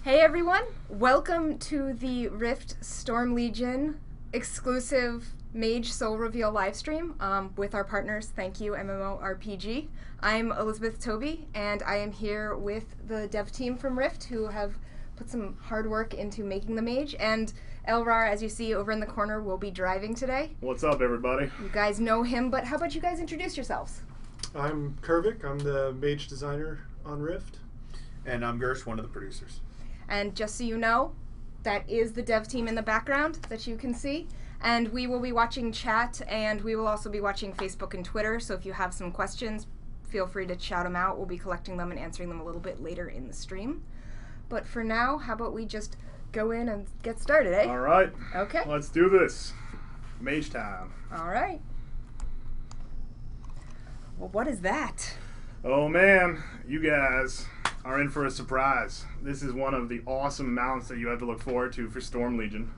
Hey everyone, welcome to the Rift Storm Legion exclusive Mage Soul Reveal livestream with our partners, Thank You MMORPG. I'm Elizabeth Toby, and I am here with the dev team from Rift who have put some hard work into making the Mage, and Elrar, as you see over in the corner, will be driving today. What's up, everybody? You guys know him, but how about you guys introduce yourselves? I'm Kervik, I'm the Mage designer on Rift. And I'm Gersh, one of the producers. And just so you know, that is the dev team in the background that you can see. And we will be watching chat, and we will also be watching Facebook and Twitter. So if you have some questions, feel free to shout them out. We'll be collecting them and answering them a little bit later in the stream. But for now, how about we just go in and get started, eh? All right. Okay. Let's do this. Mage time. All right. Well, what is that? Oh, man. You guys are in for a surprise. This is one of the awesome mounts that you have to look forward to for Storm Legion.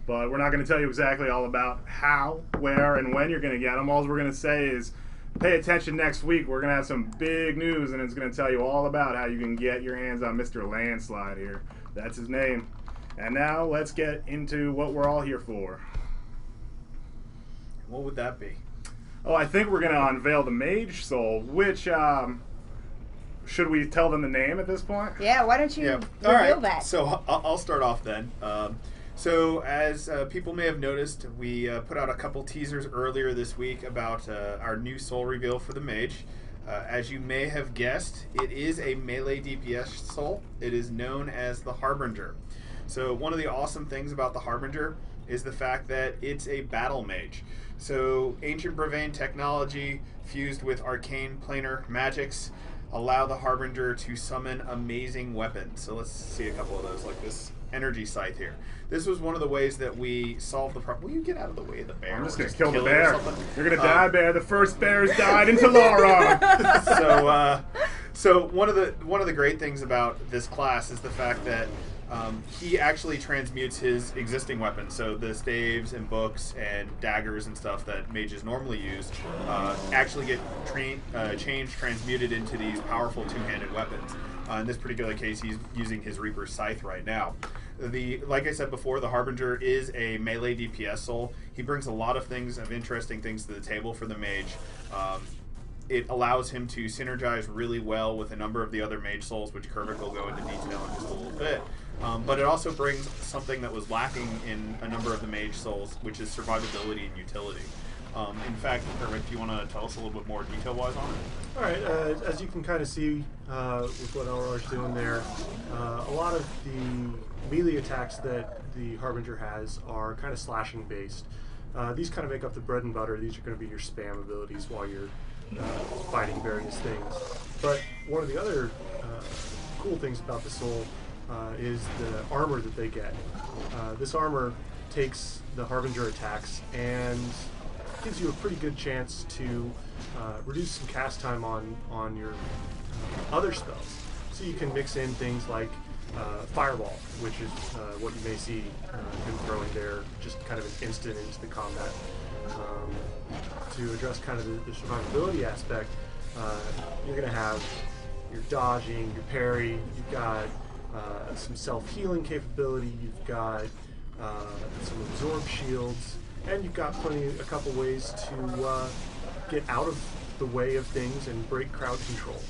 But we're not going to tell you exactly all about how, where, and when you're going to get them. All we're going to say is pay attention next week. We're going to have some big news, and it's going to tell you all about how you can get your hands on Mr. Landslide here. That's his name. And now let's get into what we're all here for. What would that be? Oh, I think we're going to unveil the Mage Soul, which, should we tell them the name at this point? Yeah, why don't you All reveal right. that? So I'll start off then. So as people may have noticed, we put out a couple teasers earlier this week about our new soul reveal for the Mage. As you may have guessed, it is a melee DPS soul. It is known as the Harbinger. So one of the awesome things about the Harbinger is the fact that it's a battle mage. So ancient Brevane technology fused with arcane planar magics allow the Harbinger to summon amazing weapons. So let's see a couple of those, like this energy scythe here. This was one of the ways that we solved the problem. Will you get out of the way of the bear? I'm just Or going to kill the it or bear. something? You're going to die, bear. The first bears died in Talaron. So one of the great things about this class is the fact that he actually transmutes his existing weapons. So the staves and books and daggers and stuff that mages normally use actually get transmuted into these powerful two-handed weapons. In this particular case, he's using his Reaper's Scythe right now. Like I said before, the Harbinger is a melee DPS soul. He brings a lot of interesting things to the table for the mage. It allows him to synergize really well with a number of the other mage souls, which Kervik will go into detail in just a little bit. But it also brings something that was lacking in a number of the mage souls, which is survivability and utility. In fact, Kervik, do you want to tell us a little bit more detail-wise on it? All right, as you can kind of see with what Elrar's doing there, a lot of the melee attacks that the Harbinger has are kind of slashing based. These kind of make up the bread and butter. These are going to be your spam abilities while you're fighting various things. But one of the other cool things about the soul is the armor that they get. This armor takes the Harbinger attacks and gives you a pretty good chance to reduce some cast time on your other spells. So you can mix in things like Fireball, which is what you may see him throwing there, just kind of an instant into the combat. To address kind of the survivability aspect, you're going to have your dodging, your parry, you've got some self-healing capability, you've got some absorb shields, and you've got a couple ways to get out of the way of things and break crowd control.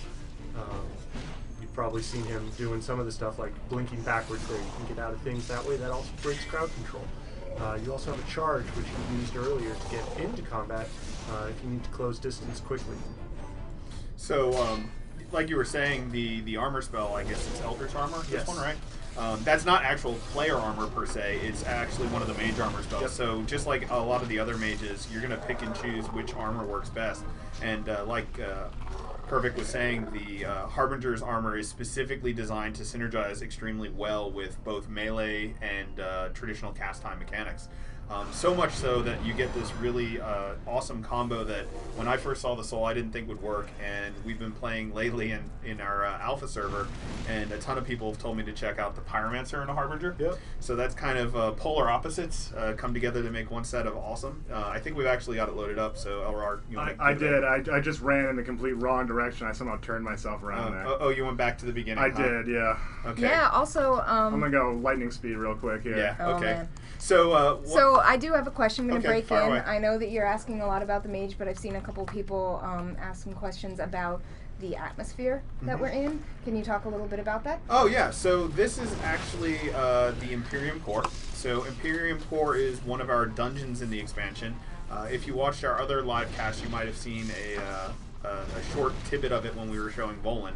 You've probably seen him doing some of the stuff like blinking backwards there. You can get out of things that way. That also breaks crowd control. You also have a charge, which you used earlier to get into combat if you need to close distance quickly. So, like you were saying, the armor spell, I guess it's Eldritch Armor, Yes. this one, right? That's not actual player armor per se, it's actually one of the mage armor spells. Yep. So just like a lot of the other mages, you're going to pick and choose which armor works best. And like Kervik was saying, the Harbinger's armor is specifically designed to synergize extremely well with both melee and traditional cast time mechanics. So much so that you get this really awesome combo that when I first saw the soul, I didn't think would work, and we've been playing lately in our alpha server, and a ton of people have told me to check out the Pyromancer and a Harbinger. Yep. So that's kind of polar opposites come together to make one set of awesome. I think we've actually got it loaded up, so LR, you want I did. I just ran in the complete wrong direction. I somehow turned myself around there. Oh, you went back to the beginning. I did, yeah. Okay. Yeah. Also, I'm gonna go lightning speed real quick here. Yeah. Oh, Okay. man. So. So I do have a question. I'm going to Okay, break fire in. away. I know that you're asking a lot about the mage, but I've seen a couple people ask some questions about the atmosphere that we're in. Can you talk a little bit about that? Oh yeah, so this is actually the Imperium Core. So Imperium Core is one of our dungeons in the expansion. If you watched our other live cast, you might have seen a short tidbit of it when we were showing Volan.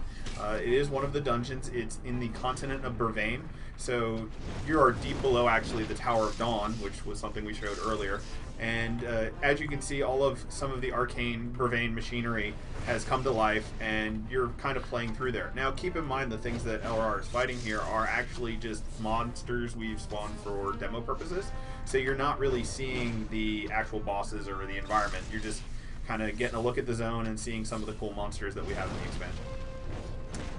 It is one of the dungeons. It's in the continent of Brevane. So you are deep below actually the Tower of Dawn, which was something we showed earlier. And as you can see, some of the arcane Brevane machinery has come to life, and you're kind of playing through there. Now, keep in mind the things that LRR is fighting here are actually just monsters we've spawned for demo purposes. So you're not really seeing the actual bosses or the environment. You're just kind of getting a look at the zone and seeing some of the cool monsters that we have in the expansion.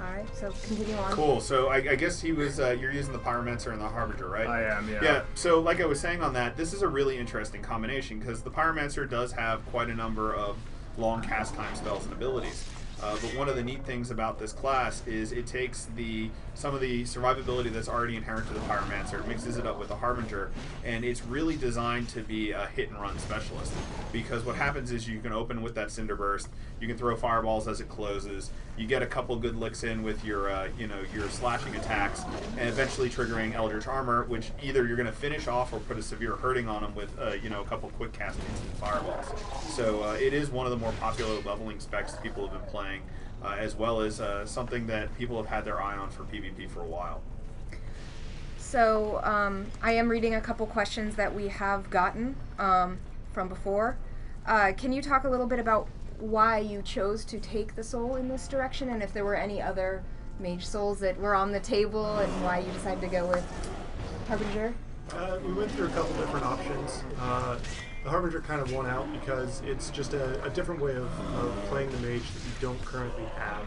All right, so continue on. Cool. So I guess he was. You're using the Pyromancer and the Harbinger, right? I am, yeah. Yeah. So like I was saying on that, this is a really interesting combination because the Pyromancer does have quite a number of long cast time spells and abilities. But one of the neat things about this class is it takes some of the survivability that's already inherent to the Pyromancer, mixes it up with the Harbinger, and it's really designed to be a hit-and-run specialist. Because what happens is you can open with that Cinder Burst, you can throw fireballs as it closes, you get a couple good licks in with your slashing attacks, and eventually triggering Eldritch Armor, which either you're going to finish off or put a severe hurting on them with a couple quick cast instant fireballs. So it is one of the more popular leveling specs that people have been playing. As well as something that people have had their eye on for PvP for a while. So I am reading a couple questions that we have gotten from before. Can you talk a little bit about why you chose to take the soul in this direction, and if there were any other mage souls that were on the table, and why you decided to go with Harbinger? We went through a couple different options. The Harbinger kind of won out because it's just a different way of playing the mage that you don't currently have.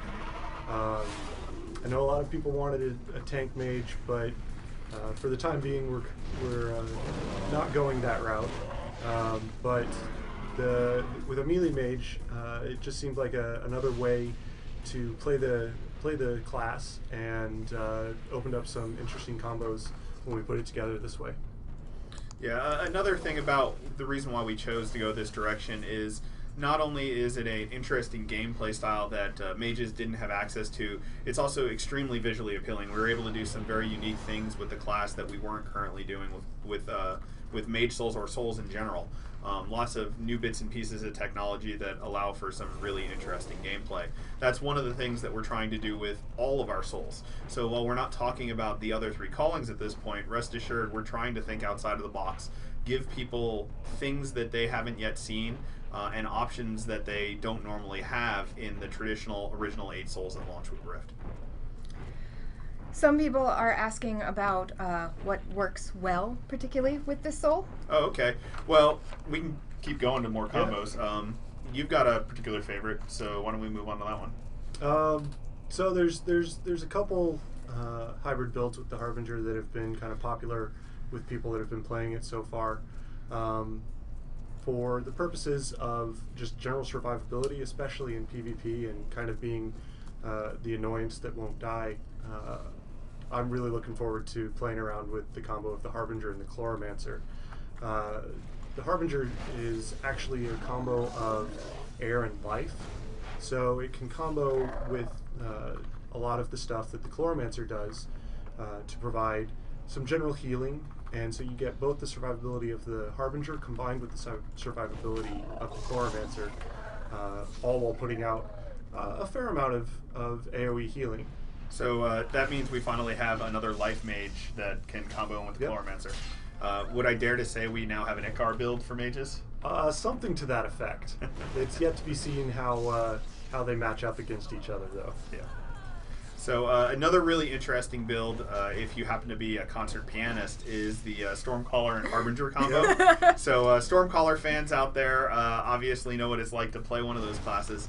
I know a lot of people wanted a tank mage, but for the time being we're not going that route. But with a melee mage, it just seemed like another way to play the class, and opened up some interesting combos when we put it together this way. Yeah, another thing about the reason why we chose to go this direction is not only is it an interesting gameplay style that mages didn't have access to, it's also extremely visually appealing. We were able to do some very unique things with the class that we weren't currently doing with mage souls or souls in general. Lots of new bits and pieces of technology that allow for some really interesting gameplay. That's one of the things that we're trying to do with all of our souls. So while we're not talking about the other three callings at this point, rest assured we're trying to think outside of the box, give people things that they haven't yet seen, and options that they don't normally have in the traditional original 8 souls that launch with Rift. Some people are asking about what works well, particularly with this soul. Oh, okay. Well, we can keep going to more combos. Yeah. You've got a particular favorite, so why don't we move on to that one? So there's a couple hybrid builds with the Harbinger that have been kind of popular with people that have been playing it so far. For the purposes of just general survivability, especially in PvP, and kind of being the annoyance that won't die, I'm really looking forward to playing around with the combo of the Harbinger and the Chloromancer. The Harbinger is actually a combo of air and life, so it can combo with a lot of the stuff that the Chloromancer does to provide some general healing, and so you get both the survivability of the Harbinger combined with the survivability of the Chloromancer, all while putting out a fair amount of AoE healing. So that means we finally have another life mage that can combo in with the Chloromancer. Would I dare to say we now have an Ikar build for mages? Something to that effect. It's yet to be seen how they match up against each other, though. Yeah. So another really interesting build, if you happen to be a concert pianist, is the Stormcaller and Harbinger combo. So Stormcaller fans out there obviously know what it's like to play one of those classes.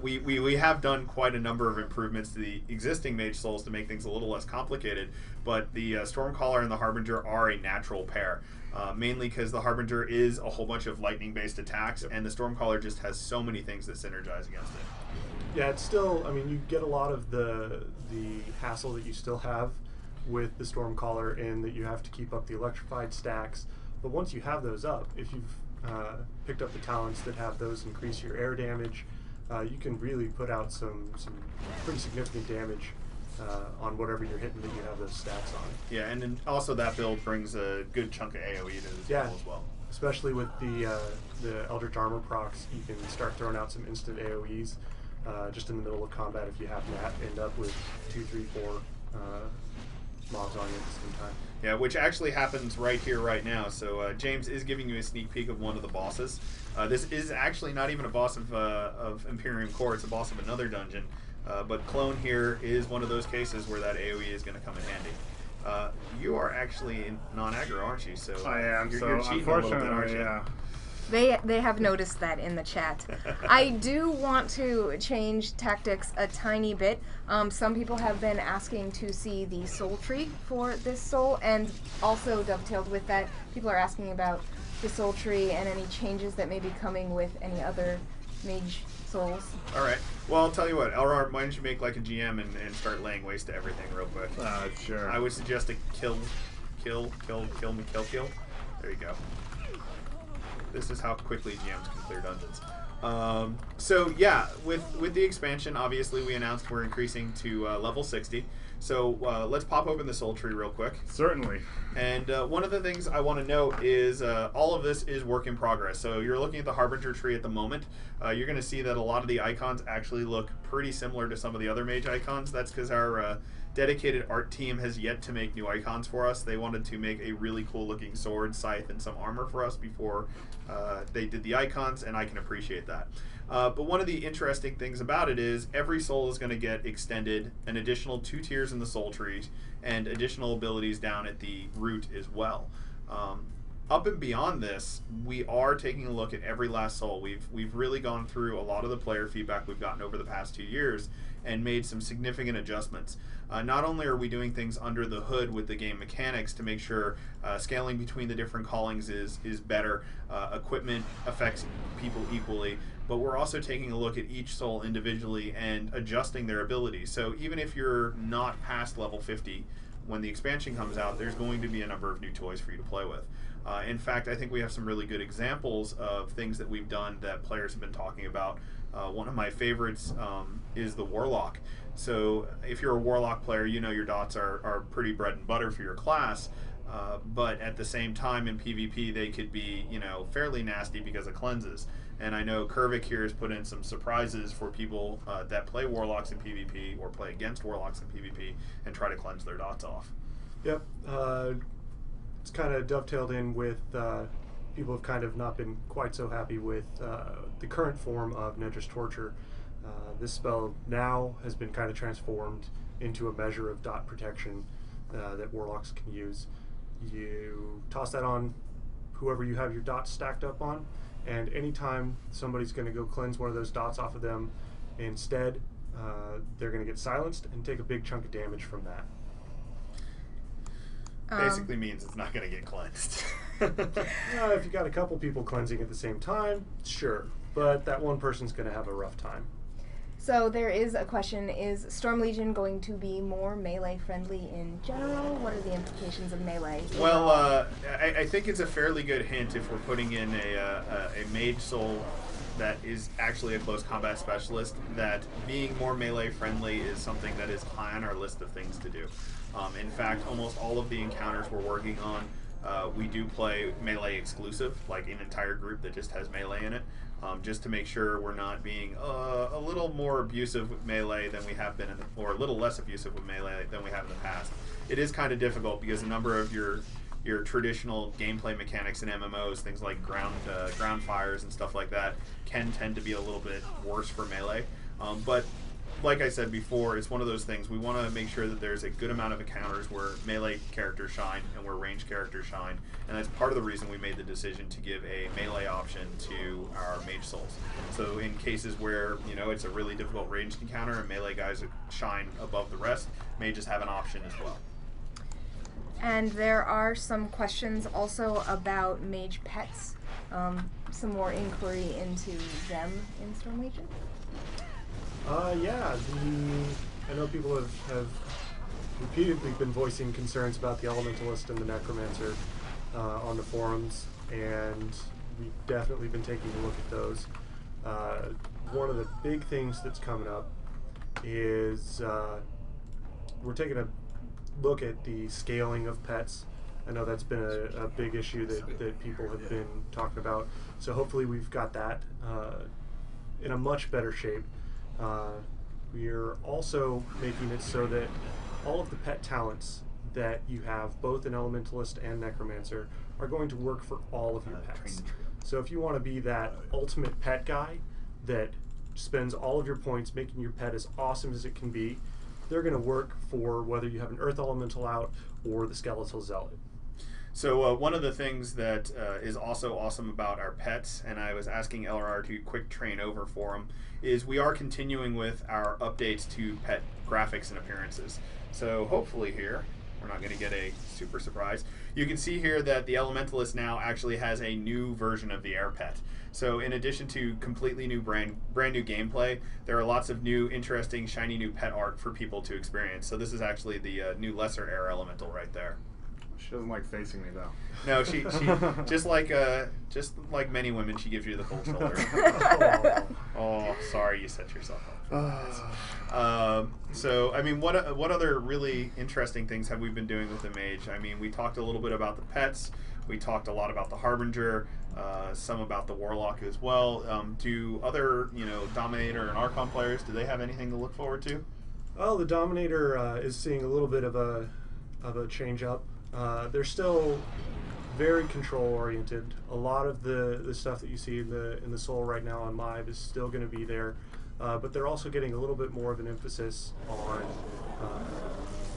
We have done quite a number of improvements to the existing Mage Souls to make things a little less complicated, but the Stormcaller and the Harbinger are a natural pair. Mainly because the Harbinger is a whole bunch of lightning-based attacks, and the Stormcaller just has so many things that synergize against it. Yeah, it's still, I mean, you get a lot of the hassle that you still have with the Stormcaller in that you have to keep up the electrified stacks. But once you have those up, if you've picked up the talents that have those increase your air damage, you can really put out some pretty significant damage on whatever you're hitting that you have those stats on. Yeah, and then also that build brings a good chunk of AoE to this build as well. Especially with the Eldritch Armor procs, you can start throwing out some instant AoEs just in the middle of combat if you happen to end up with 2, 3, 4 mobs on you at the same time. Yeah, which actually happens right here, right now. So James is giving you a sneak peek of one of the bosses. This is actually not even a boss of Imperium Core, it's a boss of another dungeon. But Clone here is one of those cases where that AoE is going to come in handy. You are actually non-aggro, aren't you? So I am. You're cheating a little bit, aren't you? Yeah. They have noticed that in the chat. I do want to change tactics a tiny bit. Some people have been asking to see the soul tree for this soul, and also dovetailed with that, people are asking about the soul tree and any changes that may be coming with any other mage souls. All right. Well, I'll tell you what, Elrar, why don't you make like a GM and start laying waste to everything real quick? Sure. I would suggest a kill. There you go. This is how quickly GMs can clear dungeons. So yeah, with the expansion, obviously we announced we're increasing to level 60. So let's pop open the soul tree real quick. Certainly. And one of the things I want to note is all of this is work in progress. So you're looking at the Harbinger tree at the moment. You're going to see that a lot of the icons actually look pretty similar to some of the other mage icons. That's because our dedicated art team has yet to make new icons for us. They wanted to make a really cool looking sword, scythe, and some armor for us before they did the icons, and I can appreciate that. But one of the interesting things about it is every soul is going to get extended an additional 2 tiers in the soul trees and additional abilities down at the root as well. Up and beyond this, we are taking a look at every last soul. We've really gone through a lot of the player feedback we've gotten over the past 2 years and made some significant adjustments. Not only are we doing things under the hood with the game mechanics to make sure scaling between the different callings is better, equipment affects people equally, but we're also taking a look at each soul individually and adjusting their abilities. So even if you're not past level 50, when the expansion comes out, there's going to be a number of new toys for you to play with. In fact, I think we have some really good examples of things that we've done that players have been talking about. One of my favorites is the Warlock. So if you're a Warlock player, you know your dots are pretty bread and butter for your class, but at the same time in PvP they could be, you know, fairly nasty because of cleanses. And I know Kervik here has put in some surprises for people that play Warlocks in PvP or play against Warlocks in PvP and try to cleanse their dots off. Yep. It's kind of dovetailed in with people have kind of not been quite so happy with the current form of Nedra's Torture. This spell now has been kind of transformed into a measure of dot protection that Warlocks can use. You toss that on whoever you have your dots stacked up on, and anytime somebody's going to go cleanse one of those dots off of them, instead they're going to get silenced and take a big chunk of damage from that. Basically means it's not going to get cleansed. If you got a couple people cleansing at the same time, sure, but that one person's going to have a rough time. So there is a question, is Storm Legion going to be more melee friendly in general? What are the implications of melee? Well, I think it's a fairly good hint if we're putting in a mage soul that is actually a close combat specialist, that being more melee friendly is something that is high on our list of things to do. In fact, almost all of the encounters we're working on, we do play melee exclusive, like an entire group that just has melee in it, just to make sure we're not being a little more abusive with melee than we have been, or a little less abusive with melee than we have in the past. It is kind of difficult because a number of your traditional gameplay mechanics in MMOs, things like ground fires and stuff like that, can tend to be a little bit worse for melee. But like I said before, it's one of those things. We want to make sure that there's a good amount of encounters where melee characters shine and where ranged characters shine, and that's part of the reason we made the decision to give a melee option to our Mage Souls. So in cases where, you know, it's a really difficult ranged encounter and melee guys shine above the rest, mages have an option as well. And there are some questions also about mage pets. Some more inquiry into them in Storm Legion. Yeah, I know people have repeatedly been voicing concerns about the Elementalist and the Necromancer on the forums, and we've definitely been taking a look at those. One of the big things that's coming up is we're taking a look at the scaling of pets. I know that's been a big issue that people have been talking about. So hopefully we've got that in a much better shape. We are also making it so that all of the pet talents that you have, both in Elementalist and Necromancer, are going to work for all of your pets. So if you want to be that ultimate pet guy that spends all of your points making your pet as awesome as it can be, they're going to work for whether you have an Earth Elemental out or the Skeletal Zealot. So one of the things that is also awesome about our pets, and I was asking LRR to quick train over for them, is we are continuing with our updates to pet graphics and appearances. So hopefully here, we're not going to get a super surprise. You can see here that the Elementalist now actually has a new version of the air pet. So in addition to completely new brand new gameplay, there are lots of new, interesting, shiny new pet art for people to experience. So this is actually the new lesser air elemental right there. She doesn't like facing me though. No, she just like many women, she gives you the cold shoulder. Oh, sorry, you set yourself up. So I mean, what other really interesting things have we been doing with the Mage? I mean, we talked a little bit about the pets. We talked a lot about the Harbinger, some about the Warlock as well. Do other, Dominator and Archon players, do they have anything to look forward to? Well, the Dominator is seeing a little bit of a change up. They're still very control oriented. A lot of the stuff that you see in the Soul right now on Live is still going to be there, but they're also getting a little bit more of an emphasis on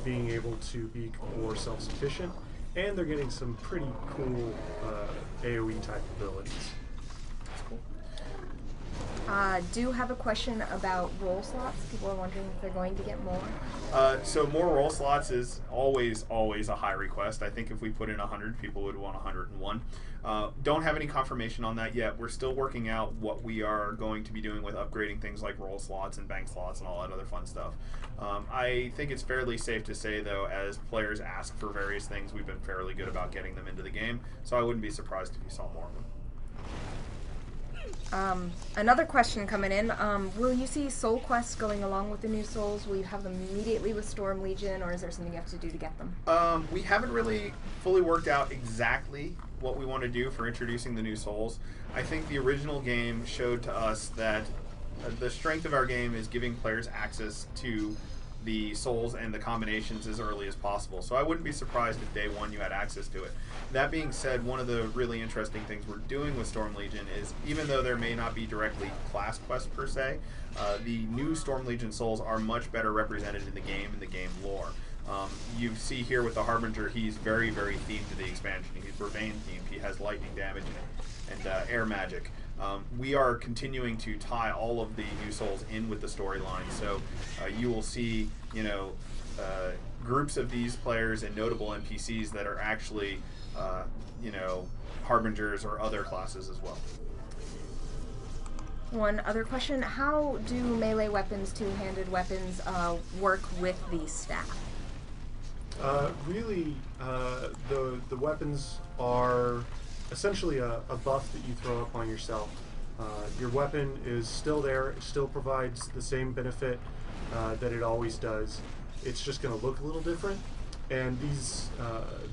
being able to be more self-sufficient, and they're getting some pretty cool AoE type abilities. That's cool. Do have a question about roll slots. People are wondering if they're going to get more. So more roll slots is always a high request. I think if we put in 100, people would want 101. Don't have any confirmation on that yet. We're still working out what we are going to be doing with upgrading things like roll slots and bank slots and all that other fun stuff. I think it's fairly safe to say, though, as players ask for various things, we've been fairly good about getting them into the game, so I wouldn't be surprised if you saw more of them. Another question coming in, will you see soul quests going along with the new souls? Will you have them immediately with Storm Legion, or is there something you have to do to get them? We haven't really fully worked out exactly what we want to do for introducing the new souls. I think the original game showed to us that the strength of our game is giving players access to the souls and the combinations as early as possible. So I wouldn't be surprised if day one you had access to it. That being said, one of the really interesting things we're doing with Storm Legion is, even though there may not be directly class quests per se, the new Storm Legion souls are much better represented in the game lore. You see here with the Harbinger, he's very, very themed to the expansion. He's Vervain themed. He has lightning damage and air magic. We are continuing to tie all of the new souls in with the storyline, so you will see, groups of these players and notable NPCs that are actually, Harbingers or other classes as well. One other question, how do melee weapons, two-handed weapons, work with the staff? Really, the weapons are essentially a buff that you throw up on yourself. Your weapon is still there, it still provides the same benefit that it always does. It's just going to look a little different. And these,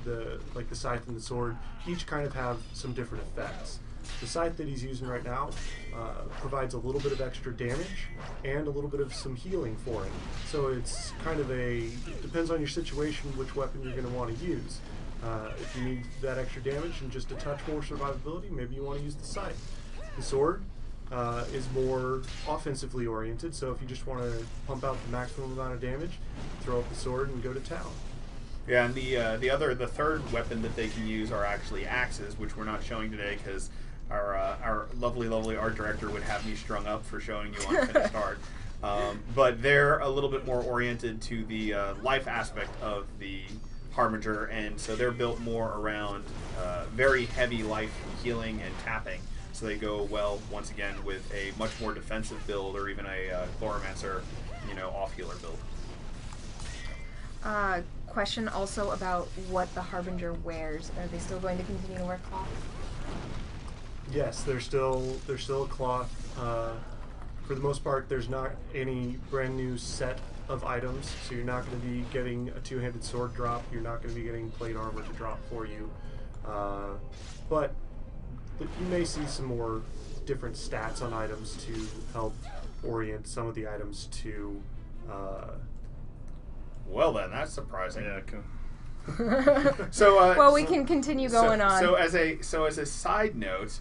the scythe and the sword, each kind of have some different effects. The scythe that he's using right now provides a little bit of extra damage and a little bit of some healing for it. So it's kind of it depends on your situation which weapon you're going to want to use. If you need that extra damage and just a touch more survivability, maybe you want to use the scythe. The sword is more offensively oriented. So if you just want to pump out the maximum amount of damage, throw up the sword and go to town. Yeah, and the third weapon that they can use are actually axes, which we're not showing today because our lovely art director would have me strung up for showing you on finished art. But they're a little bit more oriented to the life aspect of the Harbinger, and so they're built more around very heavy life healing and tapping. So they go well, once again, with a much more defensive build or even a Chloromancer, off healer build. Question also about what the Harbinger wears. Are they still going to continue to wear cloth? Yes, there's still a cloth. For the most part, there's not any brand new set of items, so you're not going to be getting a two-handed sword drop. You're not going to be getting plate armor to drop for you. But you may see some more different stats on items to help orient some of the items to. Well, then that's surprising. Yeah. Cool. Well, we can continue going on. So as a side note,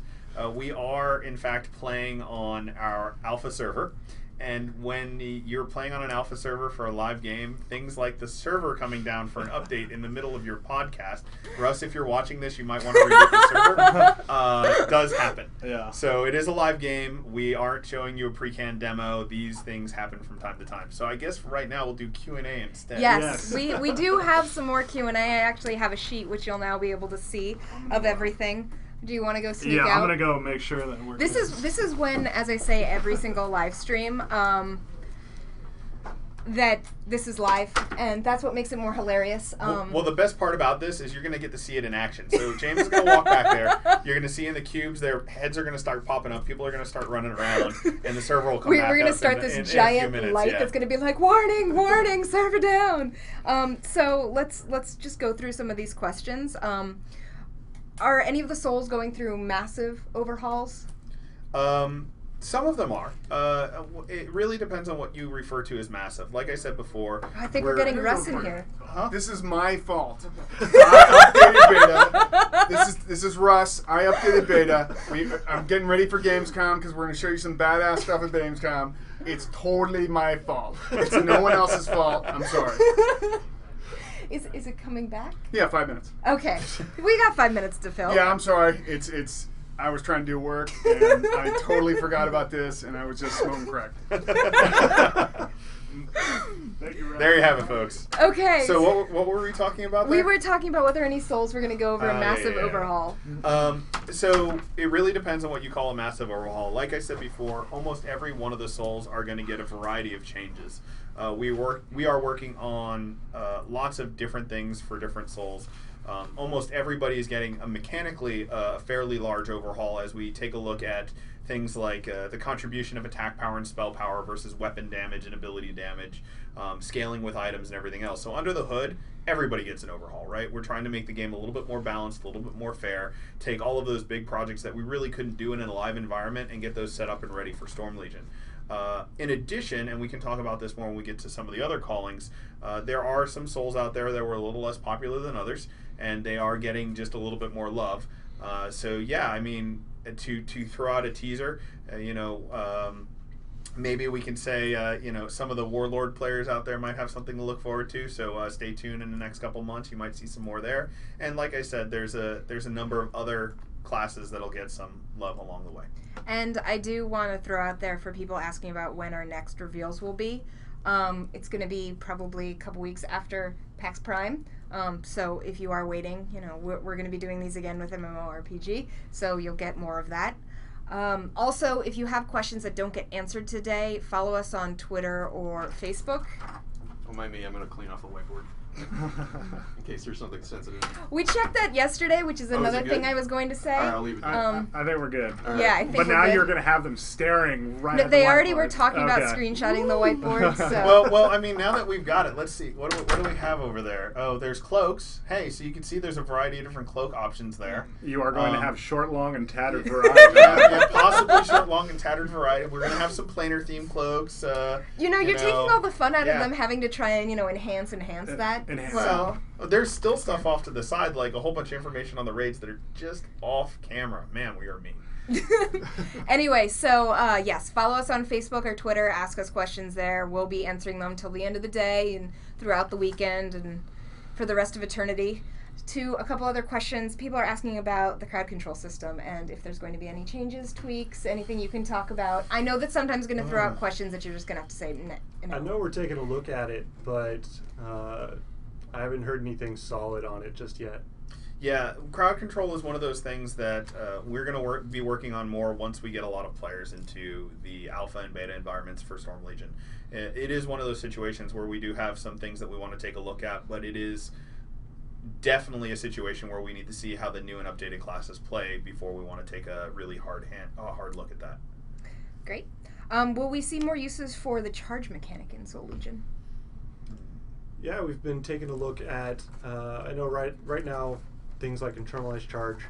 we are in fact playing on our alpha server. And when you're playing on an alpha server for a live game, things like the server coming down for an update in the middle of your podcast, Russ, if you're watching this, you might want to reboot the server, does happen. Yeah. So it is a live game. We aren't showing you a pre-canned demo. These things happen from time to time. So I guess for right now we'll do Q&A instead. Yes. We do have some more Q&A. I actually have a sheet which you'll now be able to see of everything. Do you want to go sneak out? Yeah, I'm gonna go make sure that we're. This is when, as I say, every single live stream, that this is live, and that's what makes it more hilarious. Well, the best part about this is you're going to get to see it in action. So James is going to walk back there. You're going to see in the cubes, their heads are going to start popping up. People are going to start running around, and the server will come back up. We're going to start this giant light that's going to be like, warning, warning, server down. So let's just go through some of these questions. Are any of the souls going through massive overhauls? Some of them are. It really depends on what you refer to as massive. Like I said before, I think we're getting Russ in here. Huh? This is my fault. I updated beta. This is Russ. I updated beta. I'm getting ready for Gamescom because we're going to show you some badass stuff at Gamescom. It's totally my fault. It's no one else's fault. I'm sorry. Is it coming back? Yeah, 5 minutes. Okay, we got 5 minutes to fill. Yeah, I'm sorry. It's. I was trying to do work, and I totally forgot about this, and I was just smoking crack. There you have it, folks. Okay. So what were we talking about there? We were talking about whether any souls were going to go over a massive overhaul. So it really depends on what you call a massive overhaul. Like I said before, almost every one of the souls are going to get a variety of changes. We are working on lots of different things for different souls. Almost everybody is getting mechanically a fairly large overhaul as we take a look at things like the contribution of attack power and spell power versus weapon damage and ability damage, scaling with items and everything else. So under the hood, everybody gets an overhaul, right? We're trying to make the game a little bit more balanced, a little bit more fair, take all of those big projects that we really couldn't do in a live environment and get those set up and ready for Storm Legion. In addition, and we can talk about this more when we get to some of the other callings, there are some souls out there that were a little less popular than others, and they are getting just a little bit more love. So yeah, I mean, to throw out a teaser, maybe we can say, some of the Warlord players out there might have something to look forward to. So stay tuned in the next couple months. You might see some more there. And like I said, there's a number of other classes that'll get some love along the way. And I do want to throw out there for people asking about when our next reveals will be. It's going to be probably a couple weeks after PAX Prime. So if you are waiting, we're going to be doing these again with MMORPG, so you'll get more of that. Also, if you have questions that don't get answered today, follow us on Twitter or Facebook. Don't mind me, I'm going to clean off the whiteboard. In case there's something sensitive. We checked that yesterday, which is another thing I was going to say. All right, I'll leave it there. I think we're good. Right. Yeah, I think But we're now good. you're going to have them staring right No, at the they already whiteboard. were talking about Okay. screenshotting the whiteboard. So. Well, I mean, now that we've got it, let's see. What do we have over there? Oh, there's cloaks. Hey, so you can see there's a variety of different cloak options there. You are going to have short, long, and tattered variety. Yeah, possibly short, long, and tattered variety. We're going to have some planar theme cloaks. You're taking all the fun out of yeah. them having to try and, enhance that. Enhance. So. There's still stuff off to the side, like a whole bunch of information on the raids that are just off camera. Man, we are mean. Anyway, so yes, follow us on Facebook or Twitter. Ask us questions there. We'll be answering them till the end of the day and throughout the weekend and for the rest of eternity. To a couple other questions, people are asking about the crowd control system and if there's going to be any changes, tweaks, anything you can talk about. I know that sometimes going to throw out questions that you're just going to have to say no. I know we're taking a look at it, but I haven't heard anything solid on it just yet. Yeah, crowd control is one of those things that we're going to be working on more once we get a lot of players into the alpha and beta environments for Storm Legion. It is one of those situations where we do have some things that we want to take a look at, but it is definitely a situation where we need to see how the new and updated classes play before we want to take a really hard look at that. Great. Will we see more uses for the charge mechanic in Soul Legion? Yeah, we've been taking a look at, I know right now, things like internalized charge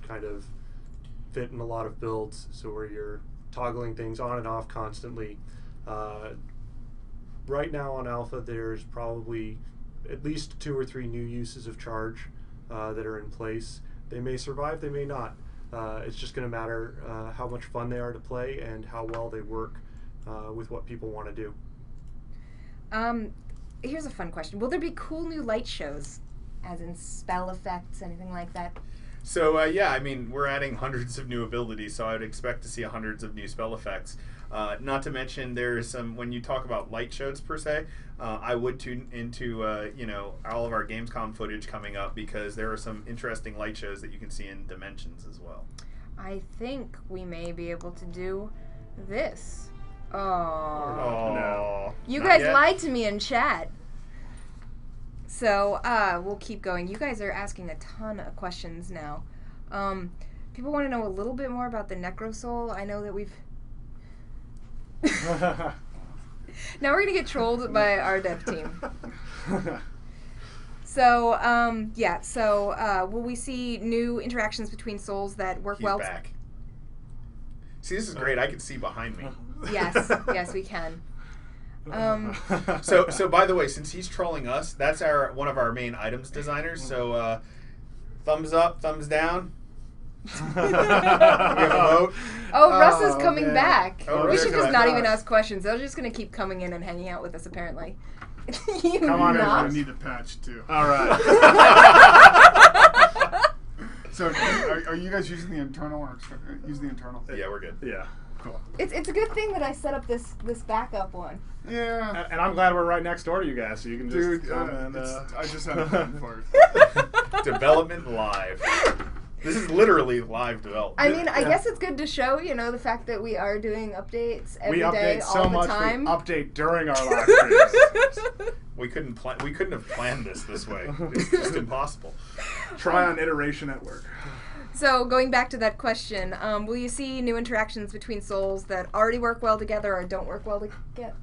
kind of fit in a lot of builds, so where you're toggling things on and off constantly. Right now on Alpha, there's probably at least 2 or 3 new uses of charge that are in place. They may survive, they may not. It's just going to matter how much fun they are to play and how well they work with what people want to do. Here's a fun question. Will there be cool new light shows, as in spell effects, anything like that? So, yeah, I mean, we're adding hundreds of new abilities, so I would expect to see hundreds of new spell effects. Not to mention, there's some, when you talk about light shows per se, I would tune into, all of our Gamescom footage coming up because there are some interesting light shows that you can see in Dimensions as well. I think we may be able to do this. Oh. No. You Not guys yet. lied to me in chat. So, we'll keep going. You guys are asking a ton of questions now. People want to know a little bit more about the Necrosoul. I know that we've... Now we're going to get trolled by our dev team. So, will we see new interactions between souls that work He's well? back. See, this is great. I can see behind me. Yes, we can. So by the way, since he's trolling us, that's one of our main items designers. So thumbs up, thumbs down. We have a vote. Oh, Russ is coming man. back. Oh, We Russ should is just back. not even ask questions. They're just going to keep coming in and hanging out with us, apparently. You Come on in, I not? need a patch too. All right. So, are you guys using the internal or use the internal? Yeah, we're good. Yeah. Cool. It's a good thing that I set up this backup one. Yeah. And I'm glad we're right next door to you guys, so you can just Dude, come and... I just had a plan for it. Development live. This is literally live development. I mean, I Yeah. guess it's good to show, the fact that we are doing updates every we day, update so all much. the time. We update during our live streams. We couldn't have planned this way. It's just impossible. Try on iteration at work. So, going back to that question, will you see new interactions between souls that already work well together or don't work well together?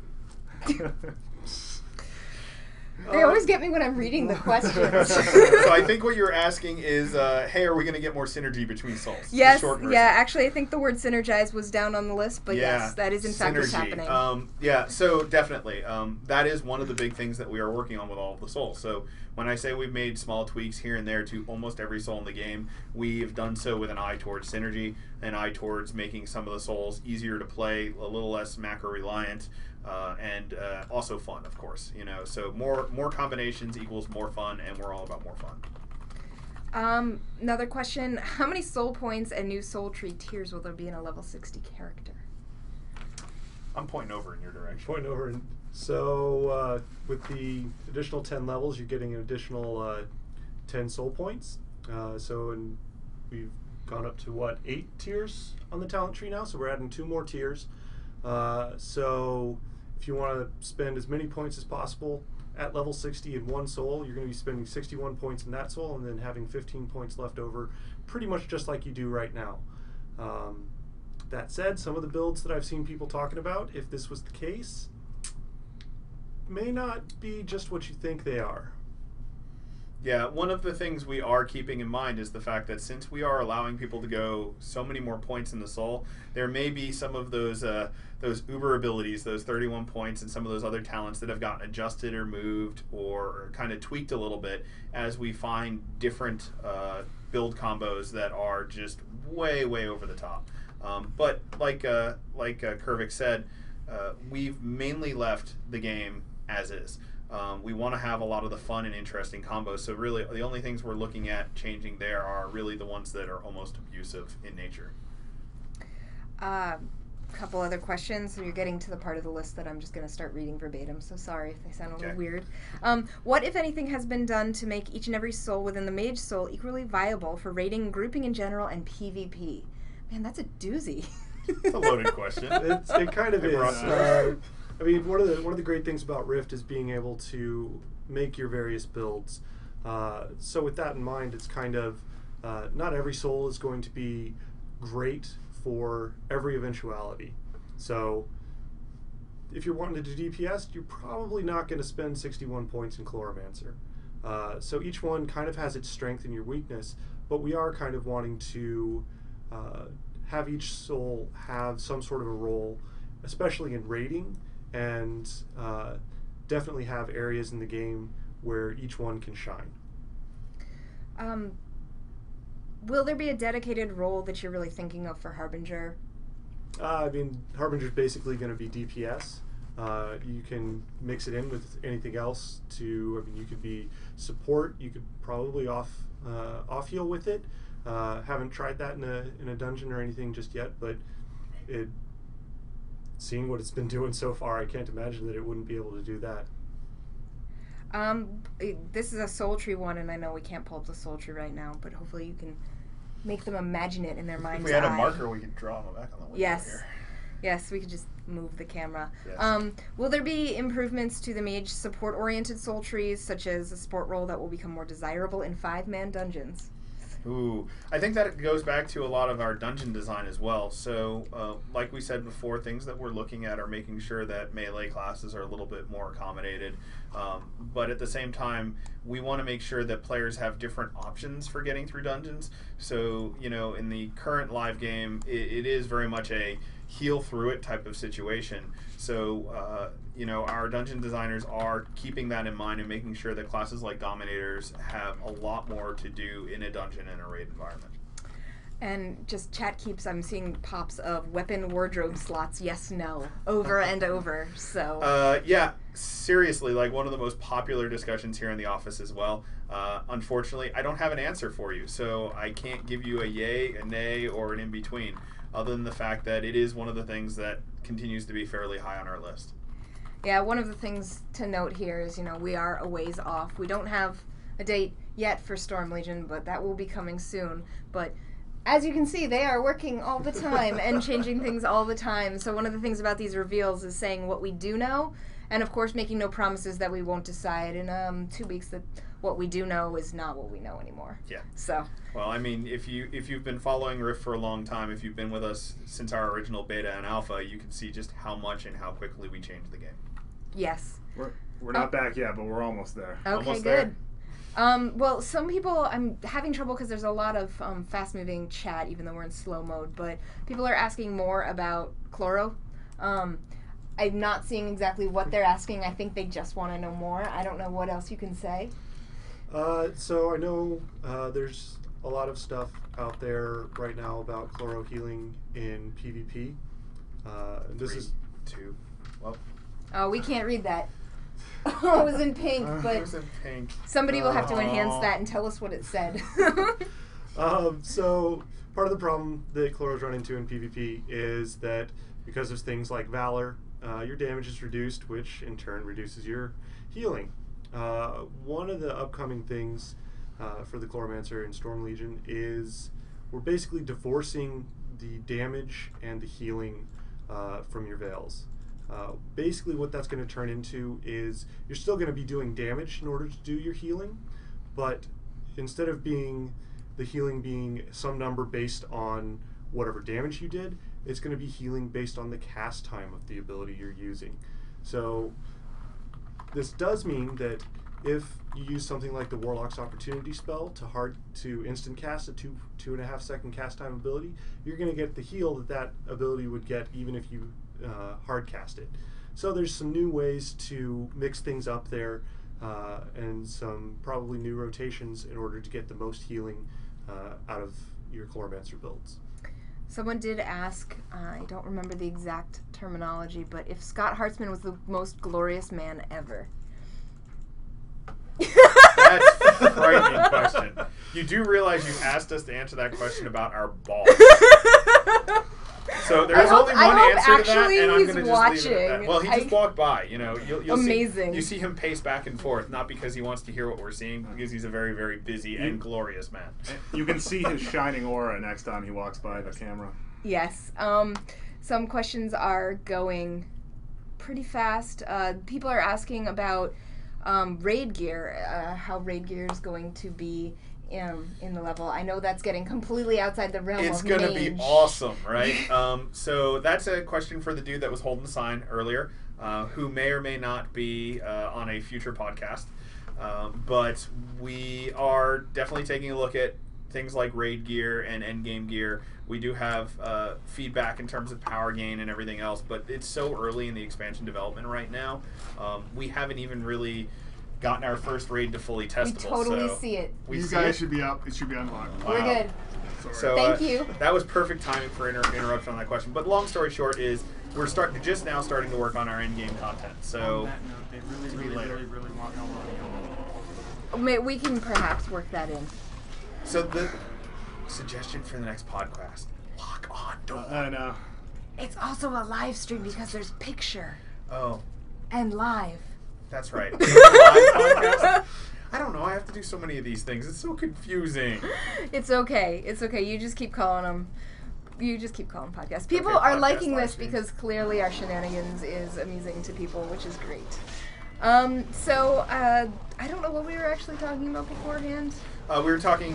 They always get me when I'm reading the questions. So I think what you're asking is, hey, are we going to get more synergy between souls? The Yes, short version. yeah, actually I think the word synergize was down on the list, but Yeah, yes, that is in fact what's synergy. happening. Yeah, so definitely. That is one of the big things that we are working on with all of the souls. So when I say we've made small tweaks here and there to almost every soul in the game, we've done so with an eye towards synergy, an eye towards making some of the souls easier to play, a little less macro reliant, and also fun, of course. So more combinations equals more fun, and we're all about more fun. Another question, how many soul points and new soul tree tiers will there be in a level 60 character? I'm pointing over in your direction. Point over, and so with the additional 10 levels, you're getting an additional 10 soul points. We've gone up to 8 tiers on the talent tree now, so we're adding 2 more tiers. So if you want to spend as many points as possible at level 60 in one soul, you're going to be spending 61 points in that soul and then having 15 points left over, pretty much just like you do right now. That said, some of the builds that I've seen people talking about, if this was the case, may not be just what you think they are. Yeah, one of the things we are keeping in mind is the fact that since we are allowing people to go so many more points in the soul, there may be some of those uber abilities, those 31 points, and some of those other talents that have gotten adjusted or moved or kind of tweaked a little bit as we find different build combos that are just way over the top. But like Kervik said, we've mainly left the game as is. We want to have a lot of the fun and interesting combos, so really the only things we're looking at changing there are really the ones that are almost abusive in nature. Couple other questions. So you're getting to the part of the list that I'm just going to start reading verbatim, so sorry if they sound a little weird. What, if anything, has been done to make each and every soul within the Mage soul equally viable for raiding, grouping in general, and PvP? Man, that's a doozy. It's a loaded question. It kind of Hey, is. I mean, one of the great things about Rift is being able to make your various builds. So with that in mind, it's kind of not every soul is going to be great for every eventuality. So if you're wanting to do DPS, you're probably not going to spend 61 points in Chloromancer. So each one kind of has its strength and your weakness, but we are kind of wanting to have each soul have some sort of a role, especially in raiding, and definitely have areas in the game where each one can shine. Will there be a dedicated role that you're really thinking of for Harbinger? I mean, Harbinger's basically going to be DPS. You can mix it in with anything else to, I mean, you could be support, you could probably off heal with it. Haven't tried that in a dungeon or anything just yet, but seeing what it's been doing so far, I can't imagine that it wouldn't be able to do that. This is a soul tree one, and I know we can't pull up the soul tree right now, but hopefully you can make them imagine it in their mind's eye. If we had a marker, we could draw them back on the window. Yes. Yes, we could just move the camera. Yes. Will there be improvements to the Mage support-oriented soul trees, such as a support role that will become more desirable in 5-man dungeons? Ooh, I think that goes back to a lot of our dungeon design as well. So, like we said before, things that we're looking at are making sure that melee classes are a little bit more accommodated. But at the same time, we want to make sure that players have different options for getting through dungeons. So, you know, in the current live game, it is very much a heal through it type of situation. So, you know, our dungeon designers are keeping that in mind and making sure that classes like Dominators have a lot more to do in a dungeon and a raid environment. And just chat keeps, I'm seeing pops of weapon wardrobe slots, yes, no, over and over, so. Yeah, seriously, like one of the most popular discussions here in the office as well. Unfortunately, I don't have an answer for you, so I can't give you a yay, a nay, or an in-between, other than the fact that it is one of the things that continues to be fairly high on our list. Yeah, one of the things to note here is, you know, we are a ways off. We don't have a date yet for Storm Legion, but that will be coming soon. But as you can see, they are working all the time and changing things all the time. So one of the things about these reveals is saying what we do know, and of course making no promises that we won't decide in 2 weeks that what we do know is not what we know anymore. Yeah. So. Well, I mean, if you've been following Rift for a long time, if you've been with us since our original beta and alpha, you can see just how much and how quickly we changed the game. Yes. We're not back yet, but we're almost there. Okay, Almost good. there. Well, some people, I'm having trouble because there's a lot of fast-moving chat, even though we're in slow mode, but people are asking more about Chloro. I'm not seeing exactly what they're asking. I think they just want to know more. I don't know what else you can say. So I know there's a lot of stuff out there right now about Chloro healing in PvP. This 3, is 2, well. Oh, we can't read that. It was in pink, It but was in pink. somebody will have to enhance that and tell us what it said. So part of the problem that Chloro's run into in PvP is that because of things like Valor, your damage is reduced, which in turn reduces your healing. One of the upcoming things for the Chloromancer in Storm Legion is we're basically divorcing the damage and the healing from your veils. Basically what that's going to turn into is you're still going to be doing damage in order to do your healing, but instead of being the healing being some number based on whatever damage you did, it's going to be healing based on the cast time of the ability you're using. So this does mean that If you use something like the Warlock's Opportunity spell to instant cast a 2.5 second cast time ability, you're going to get the heal that ability would get even if you hard cast it. So there's some new ways to mix things up there, and some probably new rotations in order to get the most healing out of your Chloromancer builds. Someone did ask, I don't remember the exact terminology, but if Scott Hartzman was the most glorious man ever. That's a frightening question. You do realize you asked us to answer that question about our balls. So there's only one answer to that, and I'm going to just leave it at that. Well, he just walked by. You'll Amazing. You see him pace back and forth, not because he wants to hear what we're seeing, because he's a very, very busy and glorious man. You can see his shining aura next time he walks by the camera. Yes. Some questions are going pretty fast. People are asking about raid gear, how raid gear is going to be in the level. I know that's getting completely outside the realm It's of going to Mage. be awesome, right? So that's a question for the dude that was holding the sign earlier, who may or may not be on a future podcast. But we are definitely taking a look at things like raid gear and endgame gear. We do have feedback in terms of power gain and everything else, but it's so early in the expansion development right now. We haven't even really gotten our first raid to fully testable. We totally so see it. You guys should be up. It should be unlocked. We're good. Sorry. So, Thank you. That was perfect timing for interruption on that question. But long story short is we're just now starting to work on our end-game content. So On that note, they really want We can perhaps work that in. So the suggestion for the next podcast: lock on door. I know. It's also a live stream because there's picture Oh, and live. that's right. Live podcast? I don't know. I have to do so many of these things. It's so confusing. It's okay. It's okay. You just keep calling them. You just keep calling podcasts. People Okay, are podcast liking live this streams. because clearly our shenanigans is amusing to people, which is great. I don't know what we were actually talking about beforehand. We were talking.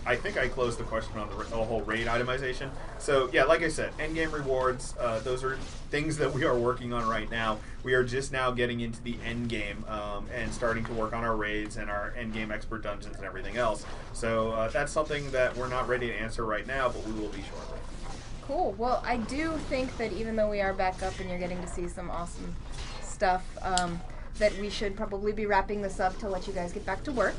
I think I closed the question on the whole raid itemization. So yeah, like I said, endgame rewards. Those are things that we are working on right now. We are just now getting into the endgame and starting to work on our raids and our endgame expert dungeons and everything else. So that's something that we're not ready to answer right now, but we will be shortly. Cool. Well, I do think that even though we are back up and you're getting to see some awesome stuff, that we should probably be wrapping this up to let you guys get back to work.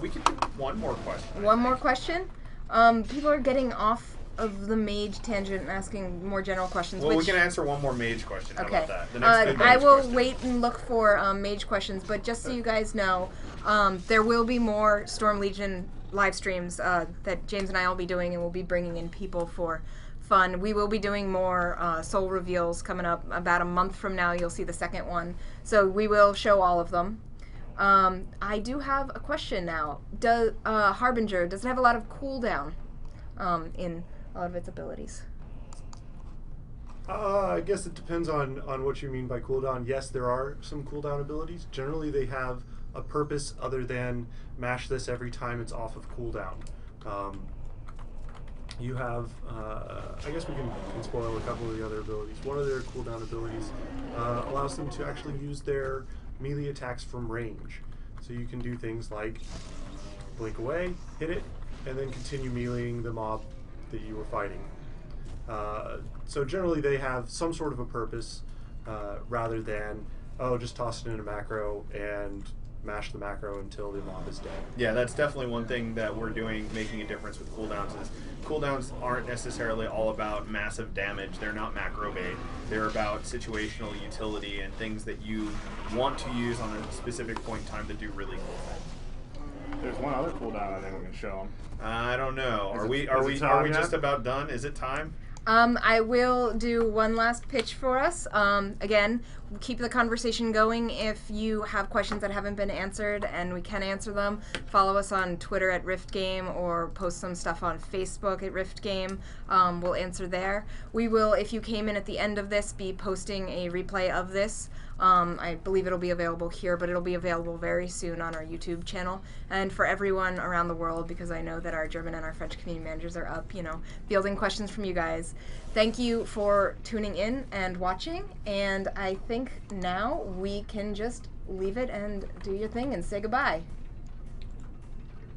We could do one more question. One more question. People are getting off of the mage tangent and asking more general questions. Well, we which, can answer one more mage question. How okay. about that? The next good I mage will question. wait and look for mage questions, but just so you guys know, there will be more Storm Legion live streams that James and I will be doing, and we'll be bringing in people for fun. We will be doing more soul reveals coming up. About a month from now, you'll see the second one. So we will show all of them. I do have a question now. Does Harbinger, does it have a lot of cooldown in a lot of its abilities? I guess it depends on what you mean by cooldown. Yes, there are some cooldown abilities. Generally, they have a purpose other than mash this every time it's off of cooldown. You have, I guess we can spoil a couple of the other abilities. One of their cooldown abilities allows them to actually use their melee attacks from range. So you can do things like blink away, hit it, and then continue meleeing the mob that you were fighting. So generally they have some sort of a purpose rather than, oh, just toss it in a macro and mash the macro until the mob is dead. Yeah, that's definitely one thing that we're doing, making a difference with cooldowns, is cooldowns aren't necessarily all about massive damage. They're not macro bait. They're about situational utility and things that you want to use on a specific point in time to do really cool things. There's one other cooldown I think we can show them. I don't know. Is Are it- we is it time just yet? about done? Is it time? I will do one last pitch for us. Again, keep the conversation going. If you have questions that haven't been answered and we can answer them, follow us on Twitter at RiftGame or post some stuff on Facebook at RiftGame. We'll answer there. We will, if you came in at the end of this, be posting a replay of this. I believe it'll be available here, but it'll be available very soon on our YouTube channel. And for everyone around the world, because I know that our German and our French community managers are up, fielding questions from you guys. Thank you for tuning in and watching, and I think now we can just leave it and do your thing and say goodbye.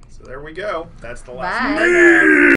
So there we go. That's the last Bye.